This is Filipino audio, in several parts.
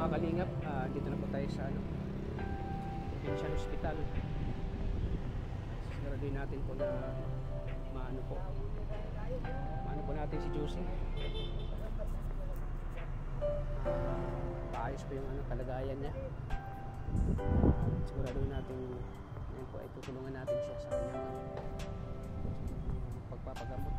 mga kalingap, dito na po tayo sa Provincial Hospital. Siguraduhin natin po na maano po natin si Josie. Paayos po yung kalagayan niya. Siguraduhin natin ngayon po ay tutulungan natin siya sa kanyang pagpapagamot.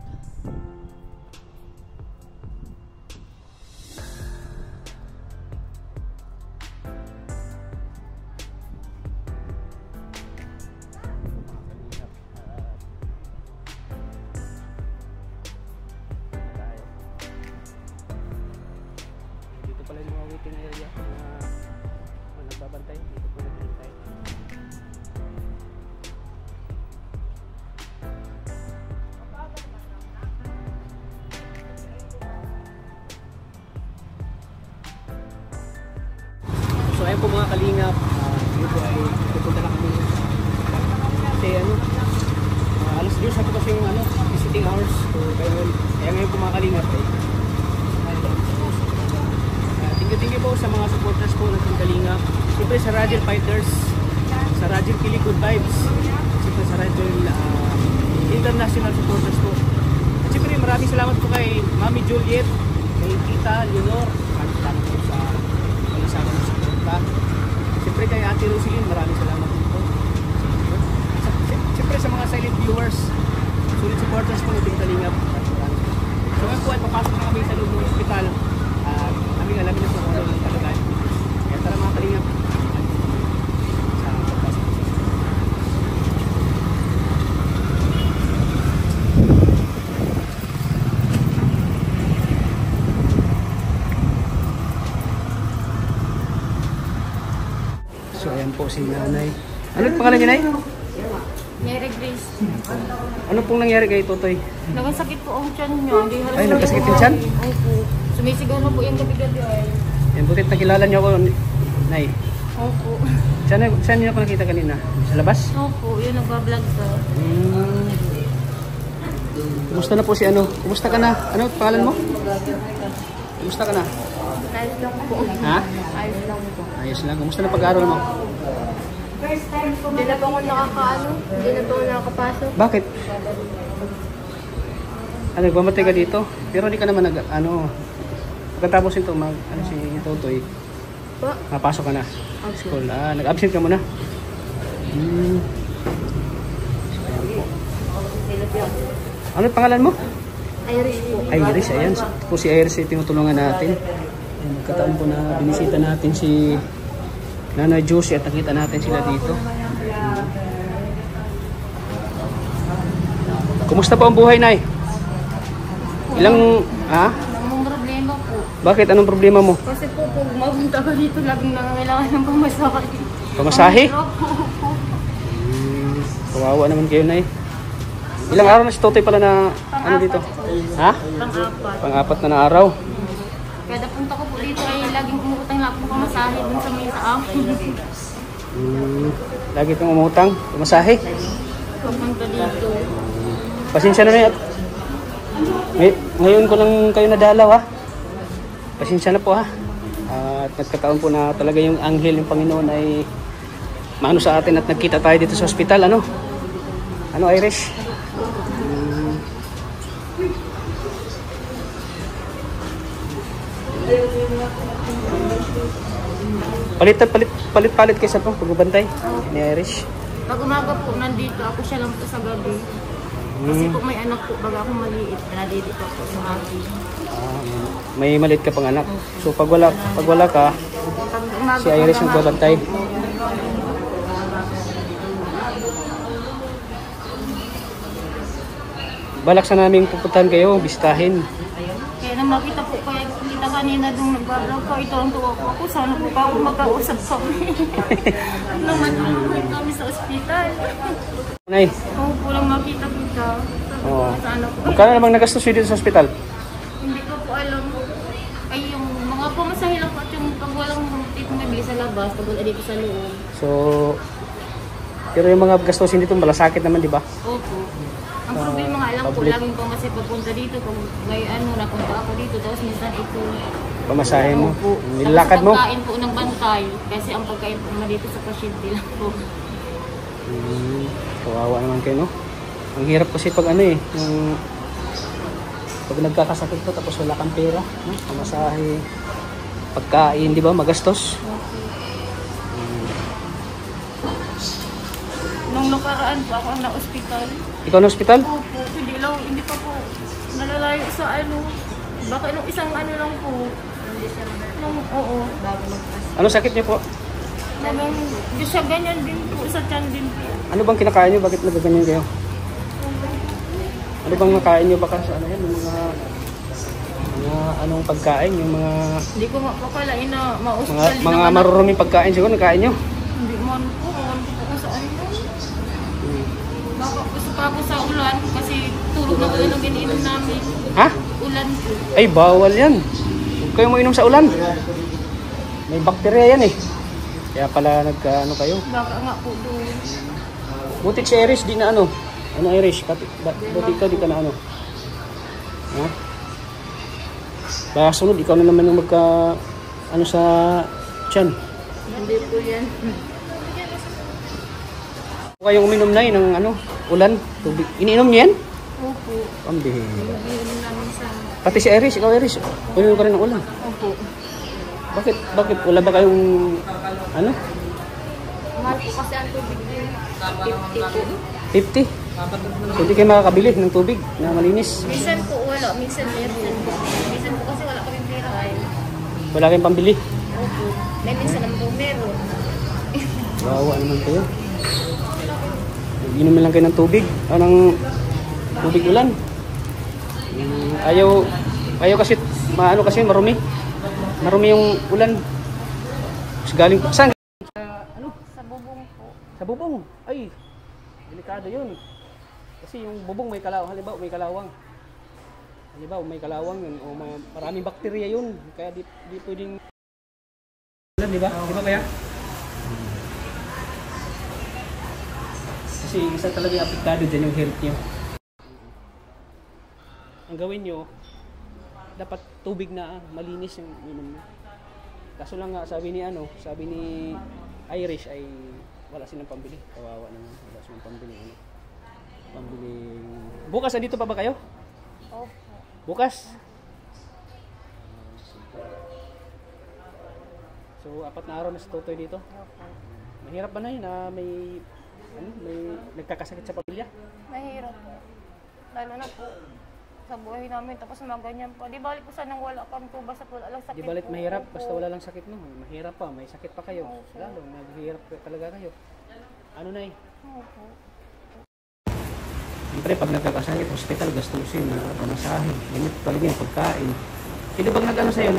Pala yung mga waiting area na nagbabantay dito po naghihintay. So ayun po mga kalingap, dito ay pupunta na kami kasi alas 10 ako kasi yung visiting hours, so kaya ngayon po mga kalingap thank you po sa mga supporters po ng Kalingap. Siyempre sa Radial Fighters, sa Radial Pili Good Vibes, siyempre sa Radial International supporters po. At siyempre maraming salamat po kay Mami Juliet, kay Tita Leonor, maraming salamat po sa pag-isama ng suporta. Siyempre kay Ate Rosilyn, maraming salamat po. Siyempre sa mga silent viewers, sulit supporters po ng Kalingap. So ngayon po ay papasok na kami sa loob ng hospital. Kami alamin na po kung ano yung kalagayan. Kaya tara mga kalingap. Sa pagpasok. So ayan po si nanay. Ano yung pangalan niya, nay? Mary Grace. Ano pong nangyari kay Totoy? Nagkasakit po ang tiyan niya. Ay, nagkasakit yung tiyan? Opo. Sumisigaw na po yung gabi-gabi ay. Yan, butit nakilala niyo ako, nay. Opo. Saan niyo ako nakita kanina? Sa labas? Opo, yun nagbablog ka. Kumusta na po si Kumusta ka na? Ano pangalan mo? Kumusta ka na? Ayos lang po. Ha? Ayos lang po. Ayos lang. Kumusta na pag-aaral mo? Hindi na po ako hindi na po ako nakakapasok. Bakit? Nagmamatay ka dito? Pero hindi ka naman pagkatapos nito, si Totoy, mapasok ka na sa school. Nag-absent ka muna? Ano pangalan mo? Iris po. Iris, ayan. Po si Iris ay tinutulungan natin. Nagkataon po na binisita natin si Nanay Josie at nakita natin sila dito. Kumusta po ang buhay, Nay? Anong problema po. Bakit? Anong problema mo? Kasi po, kung mapunta ka dito, laging nangangailangan ng pamasahe. Pamasahe? Kawawa naman kayo, Nay. Ilang araw na si Totoy pala na dito? Ha? Pang-apat. Pang-apat na araw. Kada punta ko po dito ay laging umutang na ako ng pamasahe dun sa may sa akin. Lagi kang umutang? Pamasahe? Papunta dito. Pasensya na na. Ngayon ko lang kayo nadalaw, ha? Pasensya na po, ha? At nagkataon po na talaga yung anghel, yung Panginoon ay maano sa atin at nagkita tayo dito sa ospital, ano? Ano, Irish? Palit kayo sa pagbabantay ni Irish. Pag umaga po, nandito ako, siya lang po sa gabi. Kasi po may anak po, baga akong maliit, nandito po sa akin. May maliit ka pang anak. So pag wala ka, si Iris yung babantay. Balak sa namin pupuntahan kayo, bistahin. Kaya nang makita po kaya kita kanina nung nag-vlog ko, ito ang tuwa ko ako. Sana po pa ako magkausap kami. Naman kami sa ospital. Nay. Oo po lang makita kita. Sana po. Magkano namang nagastos dito sa ospital? Hindi ko po alam. Ay yung mga pumasahe lang po at yung pag walang tip na bili sa labas, pag wala dito sa loob. So, pero yung mga gastusin dito malasakit naman, di ba? Opo. Ang problema nga lang po, laging po kasi papunta dito, kung may napunta ako dito, tapos minsan ito, Pamasahin mo. Opo. Nilakad mo. Tapos pagkain po ng bantay. Kasi ang pagkain po na dito sa pasyente lang po. Kawawa naman kayo, no? Ang hirap kasi pag ano eh, yung pag nagkakasakit ko tapos wala kang pera, no? Pamasahe, pagkain, di ba? Magastos. Nung nakaraan po ako na ospital. Ikaw na ospital? Opo, hindi pa po nalalayo sa ano. Baka nung isang ano lang po. Oo. Ano sakit niyo po? Siya ganyan din po, sa tiyan din po. Ano bang kinakain niyo? Bakit nagaganyan kayo? Ano bang nakain niyo? Baka sa ano yan? Yung mga anong pagkain? Yung mga Hindi ko mapakalain na ma-hospital din mga naman ako. maruruming pagkain siguro nakain niyo? Hindi man po, alam ko kung saan yun. Baka gusto pa ako sa ulan kasi tulog na ulan ang iniinom namin. Ha? Ulan po. Ay, bawal yan. Huwag kayo mainom sa ulan. May bakterya yan eh. Kaya pala nagka-ano kayo. Baka nga po doon. Buti si Irish, di na ano. Ano Irish? Buti ka, di ka na ano. Ha? Baka sunod, ikaw na naman yung magka... Ano sa... tiyan. Hindi po yan. Huwag kayong uminom na ng ano, ulan, tubig. Iniinom niyo yan? Opo. Pambihira. Iniinom namin sa... Pati si Irish, ikaw Irish. Uminom ka rin ng ulan. Opo. Bakit? Wala ba kayong... Ano? Mahal po kasi ang tubig din. 50 po. 50? So, hindi kayo makakabili ng tubig na malinis. Minsan po wala, minsan meron. Minsan po kasi wala kaming pera ay. Wala kayong pambili. Opo. May minsan naman po meron. Wawa naman kayo. Inumin lang kayo ng tubig. Ng tubig ulan. Ayaw kasi, maano kasi, marumi. Marumi yung ulan. Mas galing pa. Saan? Sa bubong po. Sa bubong. Ay, delikado yun. Kasi yung bubong may kalawang. Halimbawa may kalawang. May kalawang yun. O maraming bakterya yun. Kaya di pwedeng... Di ba? Di ba kaya? Kasi isa talaga yung apektado dyan yung health nyo. Ang gawin nyo, dapat tubig na malinis yung inom nyo. Kaso lang nga, sabi ni Irish ay wala silang pambili. Kawawa naman, wala silang pambili. Bukas, andito pa ba kayo? Opo. Bukas? So, 4 na araw na si Totoy dito. Mahirap ba na yun na may nagkakasakit sa pamilya? Mahirap po. Lalo na po sa buhay namin. Tapos mga ganyan pa. Di balik po sanang wala kami po. Basta wala lang sakit. Di balit po. mahirap, Opo. basta wala lang sakit no. Mahirap pa, may sakit pa kayo. Opo. Lalo, maghihirap talaga kayo. Ano na eh? Opo. Siyempre, pag nagkakasakit, hospital, gastusin, pamasahe, limit paligyan, pagkain. Sino bang nag-ano sa'yo?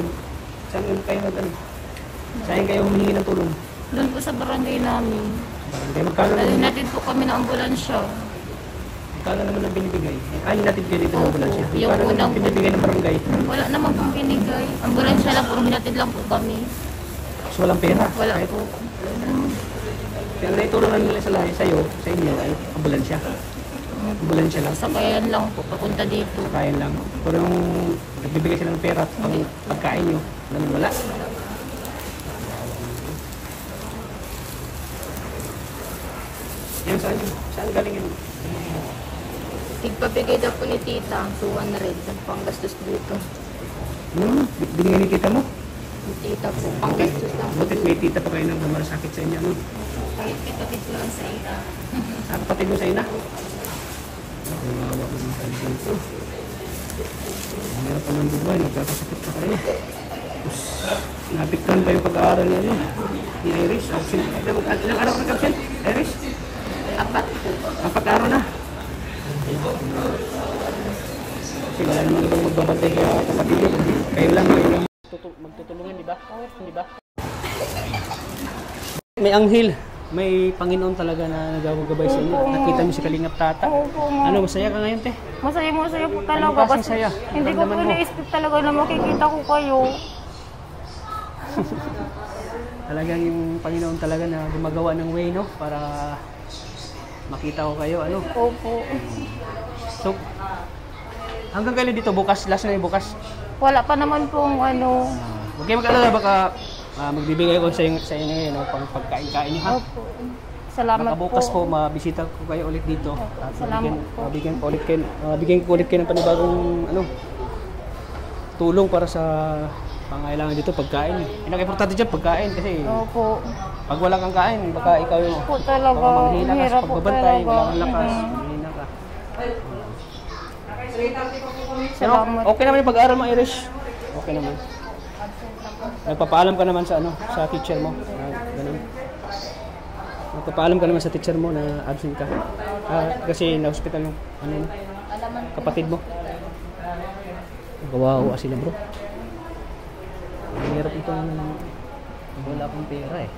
Saan kayo nag-ano? Saan kayo humingi ng tulong? Doon po sa barangay namin. Barangay, magkano Dali naman? natin po kami ng ambulansya. Magkano naman ang binibigay? Ay, natin kayo dito ng ambulansya. Yung Magkano naman unang- ang binibigay ng barangay? Wala naman pong binigay. Ambulansya lang po. Hinatid lang po kami. So, walang pera. Wala Kahit- po. Kaya naitulungan nila sa inyo, ay ambulansya. Ambulansya lang. Sakayan lang po. Papunta dito. Kain lang. Pero yung nagbibigay sila ng pera at pagkain nyo, naman wala. Yan, saan galing yun? Tigpabigay daw po ni tita. 200. Ang panggastos dito. Binigay ni tita mo? Ni tita po. Panggastos lang po. Butit may tita pa kayo nang malasakit sa inyo, no? Kahit kapatid ko lang sa ita. Ah, kapatid mo sa ina? Kawawa mo ng kayo dito. Meron pa ng buhay, nagkakasakit pa kayo. Tapos, napiktan pa yung pag-aaral niya ni Irish. Ilang araw ka nag-absent, Irish? 4 po. 4 araw na. Kasi wala naman ibang magbabantay kaya kapatid yun. Kayo lang magtutulungan, di ba? Di ba? May anghel. May Panginoon talaga na nagagabay sa inyo. Nakita niyo si Kalingap Tata. Opo. Ano, masaya ka ngayon, te? Masaya po talaga. Ano kasing Kasi saya? hindi ko po Ramdaman mo? ina-expect talaga na makikita ko kayo. Talagang yung Panginoon talaga na gumagawa ng way, no? Para makita ko kayo, ano? Opo. So, hanggang kailan dito? Bukas? Last na yung bukas? Wala pa naman pong ano. Huwag kayo mag-alala, baka magbibigay ko sa inyo ngayon ng pagkain-kain niyo, ha? Opo. Salamat Baka bukas po, mabisita ko kayo ulit dito. Opo, At salamat po. bigyan ko ulit kayo ng panibagong tulong para sa pangailangan dito, pagkain. Pinaka-importante dyan, pagkain. Kasi Opo. pag wala kang kain, baka ikaw yung Po talaga. baka manghina ka sa Hirap po pagbabantay, talaga. wala kang lakas, manghina ka. Pero Salamat. okay naman yung pag-aaral mo, Irish. Okay naman. Nagpapaalam ka naman sa sa teacher mo. Ganun. Nagpapaalam ka naman sa teacher mo na absent ka. Kasi na-hospital yung kapatid mo. Kawawa sila, bro. Ang hirap ito wala kang pera eh.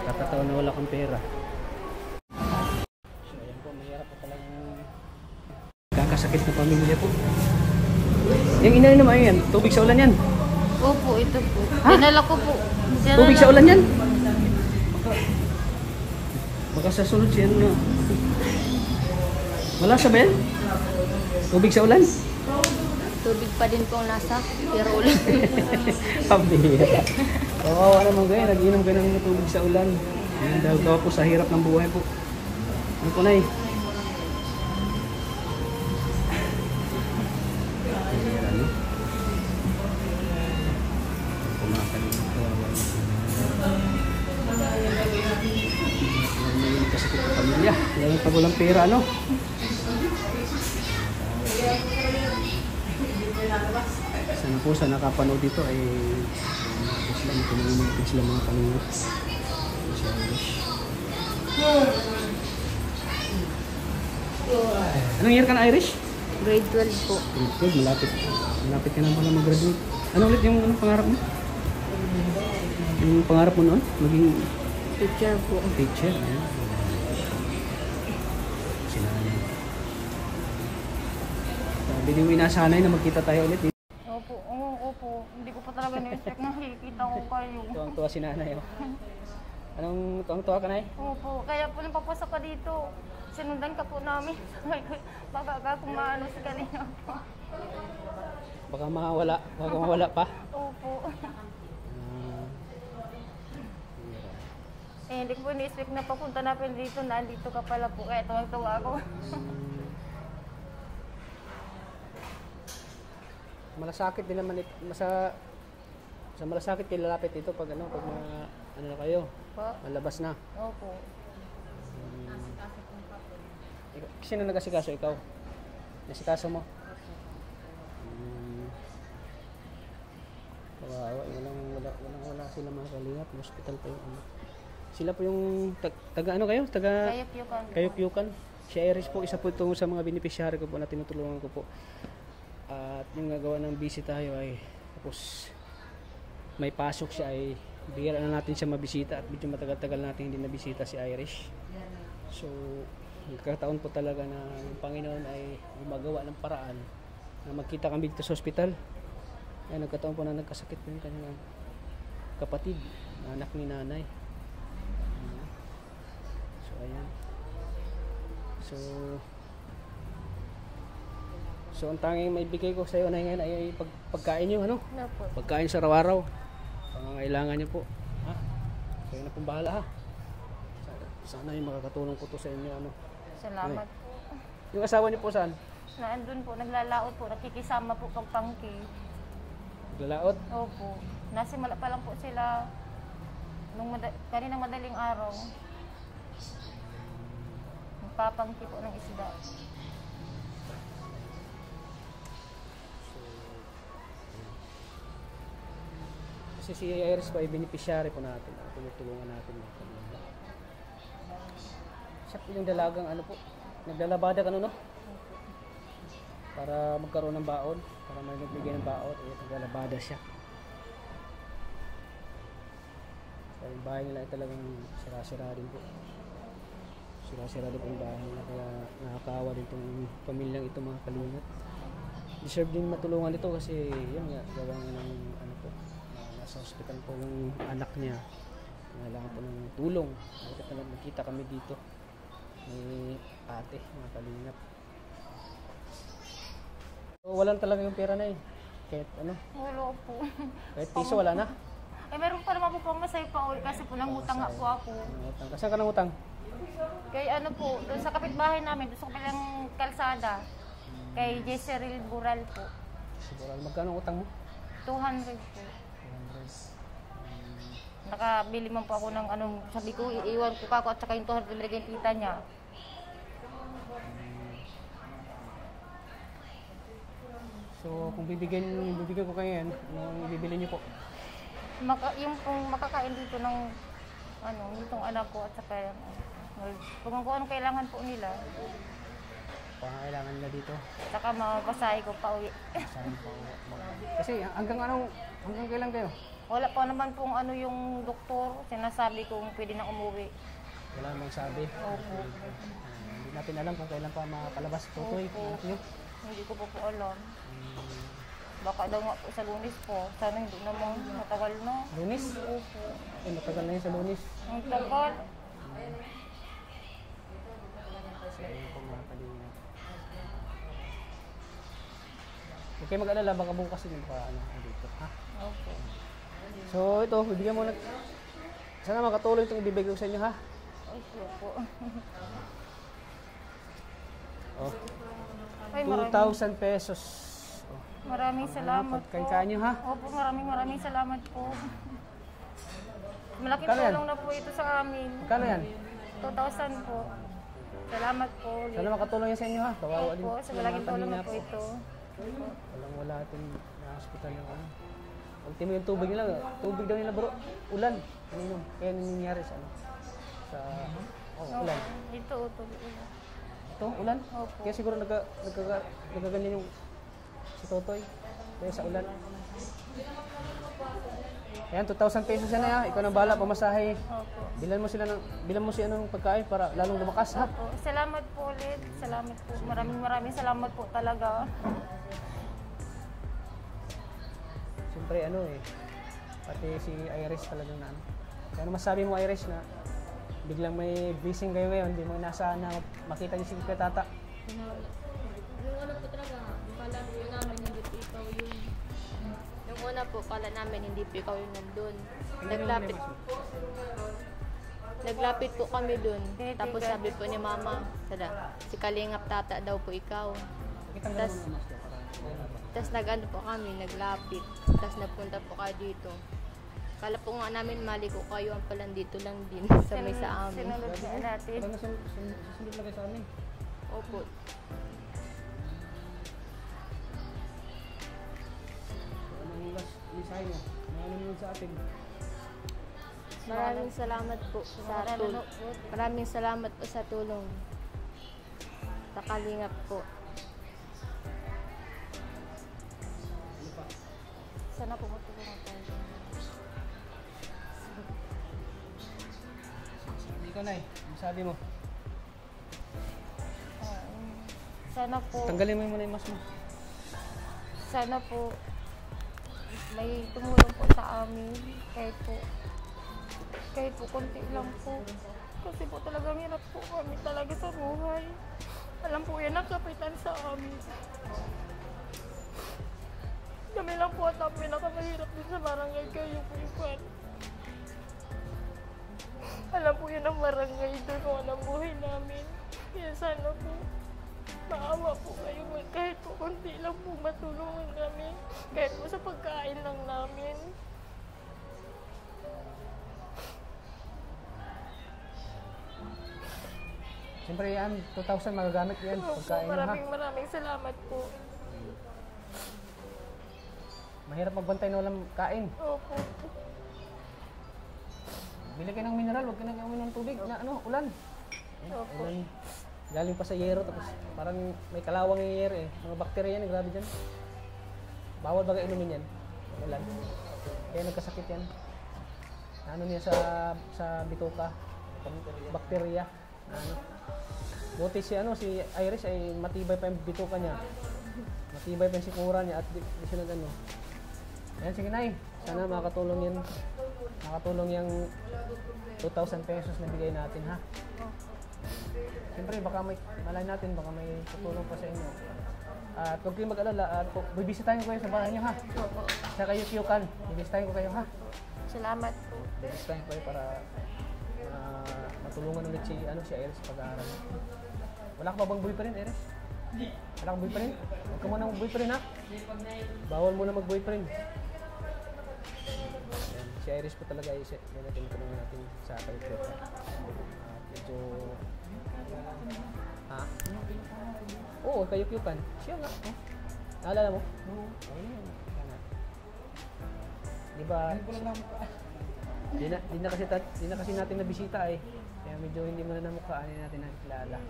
Kakataon na wala kang pera. So ayan po, mahirap po talagang kakasakit na pamilya po. Yung ina naman yan, tubig sa ulan yan. Opo, ito po. Ha? Dinala ko po. Tubig sa ulan yan. Baka sa sunod siya na. Malasa ba yan? Tubig sa ulan? Tubig pa din pong nasa, pero ulan. Pambihira. Oo, naman ganyan. Nag-inom ka ng tubig sa ulan. Ayan, dahil daw po sa hirap ng buhay po. Ano po na eh? Kasakit ng pamilya. Lalo pag walang pera, ano? Sana po sa nakapanood dito ay sila mga panunod. Anong year ka na, Irish? Grade 12 po. Grade 12, malapit. Malapit ka na pala mag-graduate. Ano ulit yung pangarap mo? Yung pangarap mo noon? Maging Teacher po. teacher. Ayan. Sinanay. Sabi din mo inasanay na magkita tayo ulit. Opo, opo. Hindi ko pa talaga na-expect na nakikita ko kayo. Tuwang-tuwa si nanay. Oh. Anong tuwang-tuwa ka, Nay? Opo, kaya po nang papasok ka dito, sinundan ka po namin. Baka kung maano sa kanina po. Baka mawala pa. Opo. Hindi ko po ni-expect na papunta natin dito, nandito ka pala po. Kaya tuwang-tuwa ako. Malasakit din naman sa malasakit kayo lalapit dito pag ano na kayo, Po? malabas na. Opo. Sino nag-asikaso? Ikaw? Nasikaso mo? Kawawa, wala sila mga kalingap. Hospital pa yung ano. Sila po yung taga ano kayo? Kayukyukan. Si Iris po, isa po itong sa mga beneficiary ko po na tinutulungan ko po. At yung nagawa ng busy tayo ay tapos may pasok siya ay bihira na natin siya mabisita at medyo matagal-tagal natin hindi nabisita si Irish. So nagkataon po talaga na yung Panginoon ay gumagawa ng paraan na magkita kami dito sa ospital. Ay nagkataon po na nagkasakit na yung kanyang kapatid, anak ni nanay. So ayan. So ang tanging maibigay ko sa iyo na ngayon ay pagkain niyo, ano? Opo. Pagkain sa araw-araw. Pangangailangan niyo po. Ha? Kayo na pong bahala, ha? Sana yung makakatulong ko to sa inyo, ano? Salamat po. Yung asawa niyo po saan? Naandun po, naglalaot po, nakikisama po kang pangki. Naglalaot? Opo. Nasimula pa lang po sila nung kaninang madaling araw. Magpapangki po ng isda. Kasi si Iris po ay beneficiary po natin. Tinutulungan natin yung kanila. Siya po yung dalagang ano po. Naglalabada ka no? Para magkaroon ng baon. Para may nagbigay ng baon. Naglalabada siya. So yung bahay nila ay talagang sira-sira din po. Sira-sira din po yung bahay nila. Kaya nakakawa din itong pamilyang ito, mga kalungat. Deserve din matulungan ito kasi yun nga, gawa ng ano po. Sa hospital po yung anak niya, kailangan po ng tulong. Bakit na nakita kami dito may ate, mga kalingap. So, walang talaga yung pera na eh. kahit ano? Wala po. Kahit piso, wala na? Eh, meron pa naman po pang masay pa uwi kasi po nangutang nga po ako. Utang. Kasi ka nang utang? Kay ano po, doon sa kapitbahay namin, doon sa kapilang kalsada. Kay Jesseril Bural po. Siguro, magkano ang utang mo? 200 po. 200. Nakabili man po ako ng anong, sabi ko, iiwan ko kako at saka yung 200 nilagay yung tita niya. So, kung bibigyan ko kayo yan, anong ibibili niyo po? Yung pong makakain dito ng ano, nitong anak ko at saka kung anong kailangan po nila. Pangangailangan nila dito. Saka mapasahe ko pa uwi. Saan po? Kasi hanggang kailan kayo? Wala pa naman pong ano yung doktor, sinasabi kung pwede na umuwi. Wala namang sabi. Opo. Hindi natin alam kung kailan pa makapalabas tutoy. Opo. Anak niyo. Hindi ko po alam. Baka daw nga po sa Lunes po. Sana hindi naman matagal na. Lunis? Opo. Matagal na yun sa Lunis. Ang tagal. So, yun po mga kalingap. Huwag kayo mag-alala, baka bukas din pa dito. Ha? Opo. So ito, bibigyan mo na. Sana makatuloy itong ibibigay ko sa inyo, ha? Opo. Oh, Ay, 2,000 pesos. Oh. maraming salamat po. Pagkain nyo, ha? Opo, maraming salamat po. Malaking Magkano yan? tulong na po ito sa amin. Magkano yan? 2,000 po. Salamat po. Sana makatulong yan sa inyo, ha? Kawawa din. Opo, sa malaking tulong na po ito. Walang atin na hospital yung ano. Ultimo yung tubig nila. Tubig daw nila bro. Ulan. Ininom. Kaya nangyayari sa ano. Sa... ulan. Ito, tubig ulan. Ito, ulan? Opo. Kaya siguro nagkaganyan yung si Totoy. Kaya sa ulan. Ayan, 2,000 pesos yan na. Ikaw nang bahala, pamasahe. Opo. Bilan mo si ano ng pagkain para lalong lumakas, ha? Opo. Salamat po ulit. Salamat po. Maraming salamat po talaga. Siyempre ano pati si Iris talagang na ano. Ano masabi mo Iris na biglang may blessing kayo ngayon, hindi mo inaasahan na makita niyo si Tata? Yung una po talaga, kala po namin hindi po ikaw yun. Yung una po, kala namin hindi po ikaw yun nandun. Naglapit po kami dun. Tapos sabi po ni Mama, si Kalingap Tata daw po ikaw. Tapos nag-ano po kami, naglapit. Tapos napunta po kayo dito. Kala po nga namin mali ko kayo, ang palang dito lang din sa may sa amin. Sinunod na natin. Parang susunod lang kayo sa amin. Opo. Anong last mensahe mo? Ano sa atin? Maraming salamat po sa tulong. Maraming salamat po sa tulong. Sa Kalingap po. Sana po matulungan tayo. Ikaw na ano sabi mo? Sana po, Tanggalin mo muna yung mask mo. sana po may tumulong po sa amin. Kahit po konti lang po. Kasi po talagang hirap po kami talaga sa buhay. Alam po yan ang kapitan sa amin. Kami lang po at ang pinakamahirap din sa barangay kayo po ipan. Alam po yan ang barangay doon kung anong buhay namin. Kaya sana po maawa po kayo kahit po konti lang po matulungan kami. Kahit po sa pagkain lang namin. Siyempre yan, 2,000 magagamit yan. Opo, Pagkain nyo, ha? maraming salamat po. Mahirap magbantay na walang kain. Opo. Bili kayo ng mineral, huwag ka nang uminom ng tubig na ano, ulan. Opo. Ulan. Galing pa sa yero, tapos parang may kalawang yung yero eh. Mga bakterya yan, grabe dyan. Bawal baga inumin yan. Ulan. Kaya nagkasakit yan. Ano niya sa bituka. Bakterya. Ano. Buti si Iris ay matibay pa yung bituka niya. Matibay pa yung sikura niya at di siya ano. Ayan, sige Nay. Sana makatulong yan. Makatulong yung 2,000 pesos na bigay natin, ha? Siyempre, baka malay natin, baka may tutulong pa sa inyo. At huwag kayong mag-alala. At bibisitahin ko kayo sa bahay niyo ha. Opo. Sa kayo Kiyukan. Bibisitahin ko kayo ha. Salamat po. Bibisitahin ko kayo para matulungan ulit si Iris sa pag-aaral. Wala ka pa bang boyfriend, Iris? Wala kang boyfriend? Huwag ka muna mag-boyfriend ha. Bawal muna mag-boyfriend. Ayan, si Iris po talaga ay yan natin tulungan natin sa kayo Kiyukan. Medyo... Ha? Oo, kayo Kiyukan. Siya nga. Oh. Naalala mo? Oo. Ayun. Di ba? Di na kasi natin nabisita eh. Kaya medyo hindi mo na namukhaan natin nakikilala.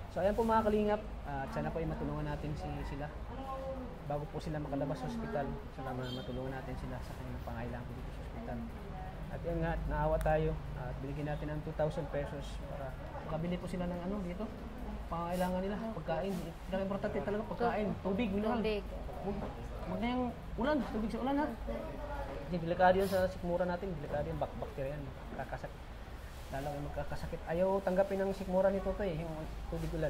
So ayan po mga kalingap, at sana po ay matulungan natin sila bago po sila makalabas sa ospital. Sana matulungan natin sila sa kanilang pangailangan dito sa ospital. At yan nga, naawa tayo at binigyan natin ng 2,000 pesos para makabili po sila ng dito. Pangailangan nila, pagkain. Ang importante talaga pagkain. Tubig, minahal. Tubig. Huwag na yung ulan, tubig sa ulan ha. Hindi, delikado yun sa sikmura natin. Delikado yun, bakterya yan. Kakasakit. Lalo yung magkakasakit. Ayaw tanggapin ng sikmura nito yung tubig ulan.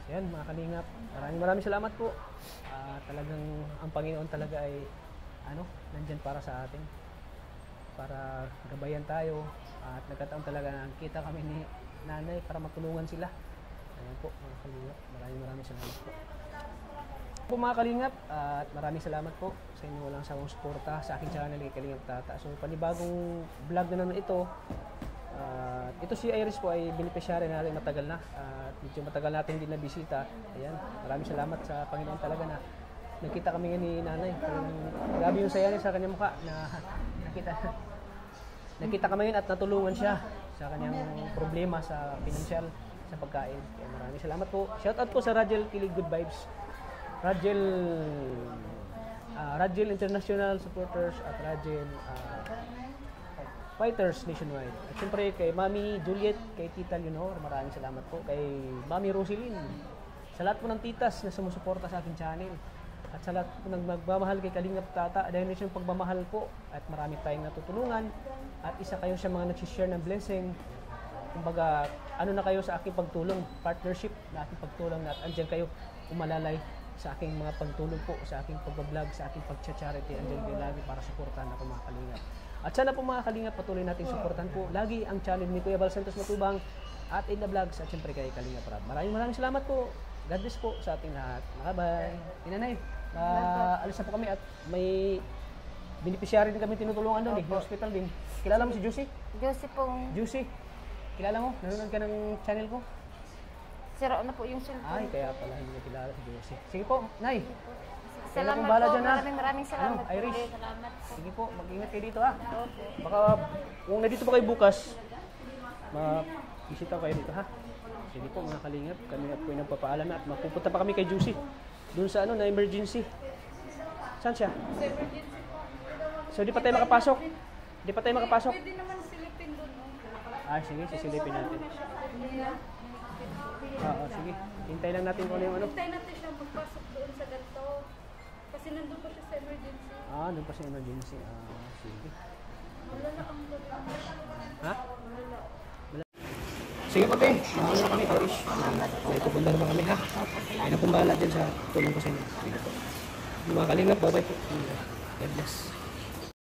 So yan, mga kalingap. Maraming salamat po. Talagang ang Panginoon talaga ay nandyan para sa atin. Para gabayan tayo. At nagkataon talaga na kita kami ni nanay para matulungan sila. Ayan po, mga kalingap. Maraming salamat po. Po mga kalingap, at maraming salamat po sa inyo walang sawang suporta sa aking channel kay Kalingap Tata. So panibagong vlog na naman ito. Ito si Iris po ay beneficiary natin matagal na. Medyo matagal natin din na bisita. Ayan, maraming salamat sa Panginoon talaga na nakita kami nga ni nanay. Grabe yung saya niya sa kanyang mukha na nakita kami ngayon at natulungan siya sa kanyang problema sa financial, sa pagkain. Kaya maraming salamat po. Shoutout po sa Rajel Kilig Good Vibes. Rajel International Supporters at Rajel Fighters Nationwide. At siyempre kay Mami Juliet, kay Tita Leonor, maraming salamat po. Kay Mami Roselyn, sa lahat po ng titas na sumusuporta sa aking channel. At sa lahat po ng magmamahal kay Kalingap Tata, dahil na siyang pagmamahal po at marami tayong natutulungan. At isa kayo sa mga nagsishare ng blessing. Kumbaga, na kayo sa aking pagtulong, partnership na aking pagtulong at andyan kayo umalalay sa aking mga pagtulong po, sa aking pag-vlog, sa aking pag-charity. Andyan kayo lagi para suportahan ako mga kalingap. At sana po mga kalingap, patuloy natin suportahan po lagi ang channel ni Kuya Bal Santos Matubang at In The Vlogs at siyempre kay Kalingap Rab. Maraming salamat po. God bless po sa ating lahat. Bye-bye. Inanay, alis na po kami at may beneficiary din kami tinutulungan doon hospital din. Kilala mo si Juicy? Josie pong Juicy, kilala mo? Nanonood ka ng channel ko? sira na po yung cellphone. Ay, kaya pala hindi ko kilala si Juicy. Sige po, Nay. Salamat bahala po. dyan, ha? Maraming salamat po. Irish? Salamat po. Sige po, mag-ingat kayo dito ha. Opo. Baka kung nandito pa kayo bukas, bisita kayo dito ha. Sige po mga kalingap, kami at po yung nagpapaalam na at mapupunta pa kami kay Juicy. Doon sa na emergency. Saan siya? Sa emergency po. So di pa tayo makapasok? Di pa tayo makapasok? Pwede naman silipin doon. Ah, sige, sisilipin natin. Sige. Hintay lang natin kung ano yung ano. Hintay natin siya magpasok doon sa ganito. Kasi nandun pa siya sa emergency. Doon pa sa emergency. Sige. Wala na ang Ha? Sige po, te. Mauna na kami, Irish. May pupunta naman kami, ha? Ay na pong bahala dyan sa tulong ko sa inyo. Sige po. Mga kalingap, bye-bye po. God bless.